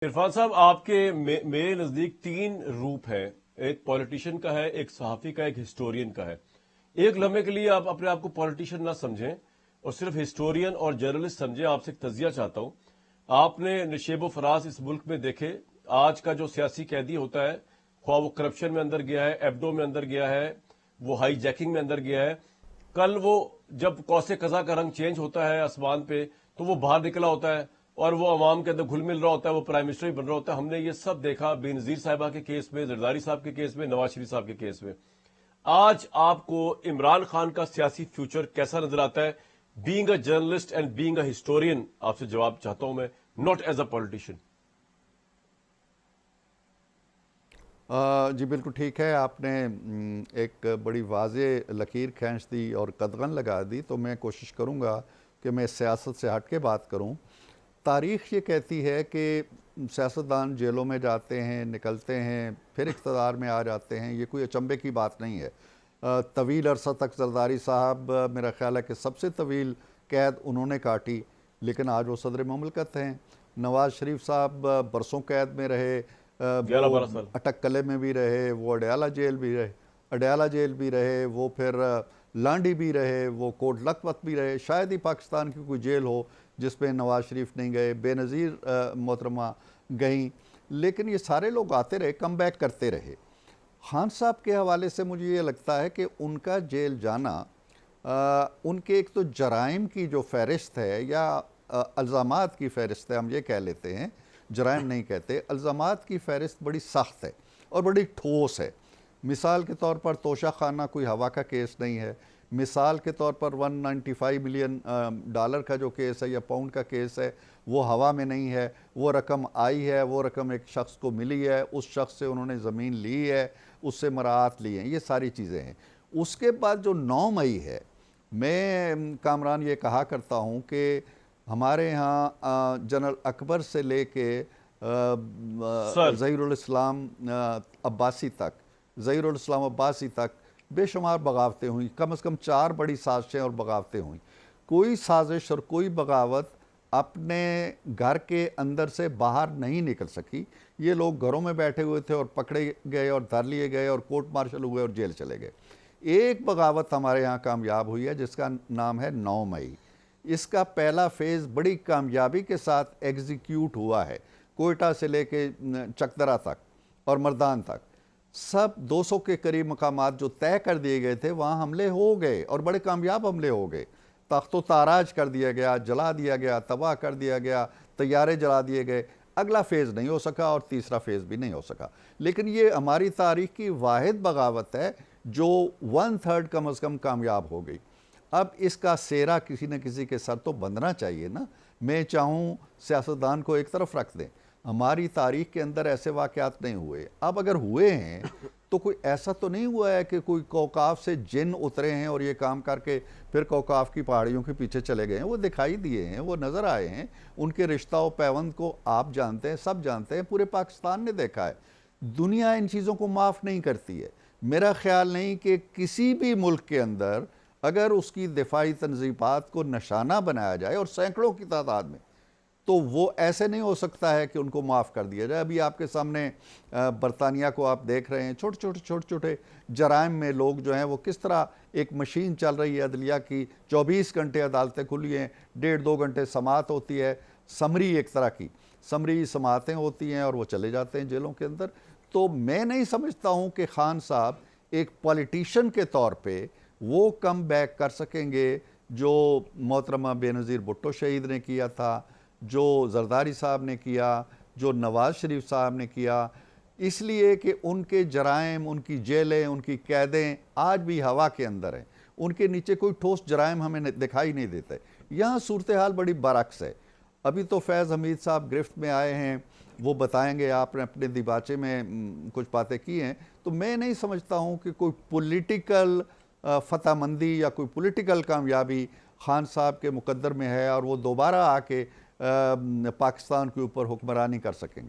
इरफान साहब, आपके मेरे नजदीक तीन रूप हैं। एक पॉलिटिशियन का है, एक सहाफी का, एक हिस्टोरियन का है। एक लम्हे के लिए आप अपने आप को पॉलिटिशियन ना समझें और सिर्फ हिस्टोरियन और जर्नलिस्ट समझें। आपसे एक तजिया चाहता हूं। आपने नशेबो फराज इस मुल्क में देखे। आज का जो सियासी कैदी होता है, ख्वाह वो करप्शन में अंदर गया है, एब्डो में अंदर गया है, वो हाई जैकिंग में अंदर गया है, कल वो जब कौसे कजा का रंग चेंज होता है आसमान पे तो वो बाहर निकला होता है और वो अवाम के अंदर घुल मिल रहा होता है, वो प्राइम मिनिस्टर ही बन रहा होता है। हमने ये सब देखा बेनजीर साहिबा के केस में, जरदारी साहब के केस में, नवाज शरीफ साहब के केस में। आज आपको इमरान खान का सियासी फ्यूचर कैसा नजर आता है? Being a journalist and being a historian, आपसे जवाब चाहता हूं मैं, नॉट एज अ पॉलिटिशियन। जी बिल्कुल ठीक है। आपने एक बड़ी वाज़ेह लकीर खींच दी और कदगन लगा दी, तो मैं कोशिश करूँगा कि मैं सियासत से हट के बात करूँ। तारीख़ ये कहती है कि सियासतदान जेलों में जाते हैं, निकलते हैं, फिर इक़्तिदार में आ जाते हैं। ये कोई अचंभे की बात नहीं है। तवील अरसा तक जरदारी साहब, मेरा ख़्याल है कि सबसे तवील कैद उन्होंने काटी, लेकिन आज वो सदर मुमलकत हैं। नवाज़ शरीफ साहब बरसों कैद में रहे, 11-12 साल। वो अटक कले में भी रहे, वो अडयाला जेल भी रहे, वो फिर लांडी भी रहे, वो कोट लखपत भी रहे। शायद ही पाकिस्तान की कोई जेल हो जिसमें नवाज़ शरीफ नहीं गए, बेनज़ीर मोहतरमा गईं, लेकिन ये सारे लोग आते रहे, कम बैक करते रहे। खान साहब के हवाले से मुझे ये लगता है कि उनका जेल जाना उनके एक तो जराइम की जो फ़हरिस्त है या अल्ज़ामात की फ़हरिस्त है, हम ये कह लेते हैं, जराइम नहीं कहते, अल्ज़ामात की फ़हरिस्त बड़ी सख्त है और बड़ी ठोस है। मिसाल के तौर पर तोशा खाना कोई हवा का केस नहीं है। मिसाल के तौर पर 195 मिलियन डॉलर का जो केस है या पाउंड का केस है, वो हवा में नहीं है। वो रकम आई है, वो रकम एक शख्स को मिली है, उस शख्स से उन्होंने ज़मीन ली है, उससे मराआत ली हैं, ये सारी चीज़ें हैं। उसके बाद जो 9 मई है, मैं कामरान ये कहा करता हूँ कि हमारे यहाँ जनरल अकबर से लेके सर, ज़हीरुल इस्लाम अब्बासी तक बेशुमार बगावतें हुई। कम से कम 4 बड़ी साजिशें और बगावतें हुई। कोई साजिश और कोई बगावत अपने घर के अंदर से बाहर नहीं निकल सकी। ये लोग घरों में बैठे हुए थे और पकड़े गए और धर लिए गए और कोर्ट मार्शल हुए और जेल चले गए। एक बगावत हमारे यहाँ कामयाब हुई है जिसका नाम है 9 मई। इसका पहला फेज़ बड़ी कामयाबी के साथ एग्जीक्यूट हुआ है। कोयटा से लेके चकदरा तक और मर्दान तक सब 200 के करीब मकामात जो तय कर दिए गए थे, वहाँ हमले हो गए और बड़े कामयाब हमले हो गए। तख्तो ताराज कर दिया गया, जला दिया गया, तबाह कर दिया गया, तैयारे जला दिए गए। अगला फ़ेज़ नहीं हो सका और तीसरा फ़ेज़ भी नहीं हो सका। लेकिन ये हमारी तारीख़ की वाहिद बगावत है जो 1/3 कम अज़ कम कामयाब हो गई। अब इसका सेरा किसी न किसी के सर तो बंधना चाहिए ना। मैं चाहूँ सियासतदान को एक तरफ रख दें, हमारी तारीख के अंदर ऐसे वाक़यात नहीं हुए। अब अगर हुए हैं तो कोई ऐसा तो नहीं हुआ है कि कोई कौकाफ से जिन उतरे हैं और ये काम करके फिर कौकाफ की पहाड़ियों के पीछे चले गए हैं। वो दिखाई दिए हैं, वो नज़र आए हैं। उनके रिश्ता व पैवंद को आप जानते हैं, सब जानते हैं, पूरे पाकिस्तान ने देखा है। दुनिया इन चीज़ों को माफ़ नहीं करती है। मेरा ख्याल नहीं कि किसी भी मुल्क के अंदर अगर उसकी दिफाई तनज़ीबात को निशाना बनाया जाए और सैकड़ों की तादाद में, तो वो ऐसे नहीं हो सकता है कि उनको माफ़ कर दिया जाए। अभी आपके सामने बरतानिया को आप देख रहे हैं, छोटे छोटे जराइम में लोग जो हैं वो किस तरह एक मशीन चल रही है अदलिया की, 24 घंटे अदालतें खुली हैं, 1.5-2 घंटे समाअत होती है, समरी एक तरह की समरी समाअतें होती हैं और वो चले जाते हैं जेलों के अंदर। तो मैं नहीं समझता हूँ कि खान साहब एक पॉलिटिशियन के तौर पर वो कम बैक कर सकेंगे जो मोहतरमा बेनज़ीर भुट्टो शहीद ने किया था, जो जरदारी साहब ने किया, जो नवाज़ शरीफ साहब ने किया। इसलिए कि उनके जराइम, उनकी जेलें, उनकी कैदें आज भी हवा के अंदर हैं। उनके नीचे कोई ठोस जराइम हमें दिखाई नहीं देते। यहाँ सूरत हाल बड़ी बरअक्स है। अभी तो फैज़ हमीद साहब गिरफ्त में आए हैं, वो बताएंगे, आपने अपने दिबाचे में कुछ बातें की हैं। तो मैं नहीं समझता हूँ कि कोई पॉलिटिकल फतहमंदी या कोई पॉलिटिकल कामयाबी खान साहब के मुकद्दर में है और वो दोबारा आके पाकिस्तान के ऊपर हुक्मरानी कर सकेंगे।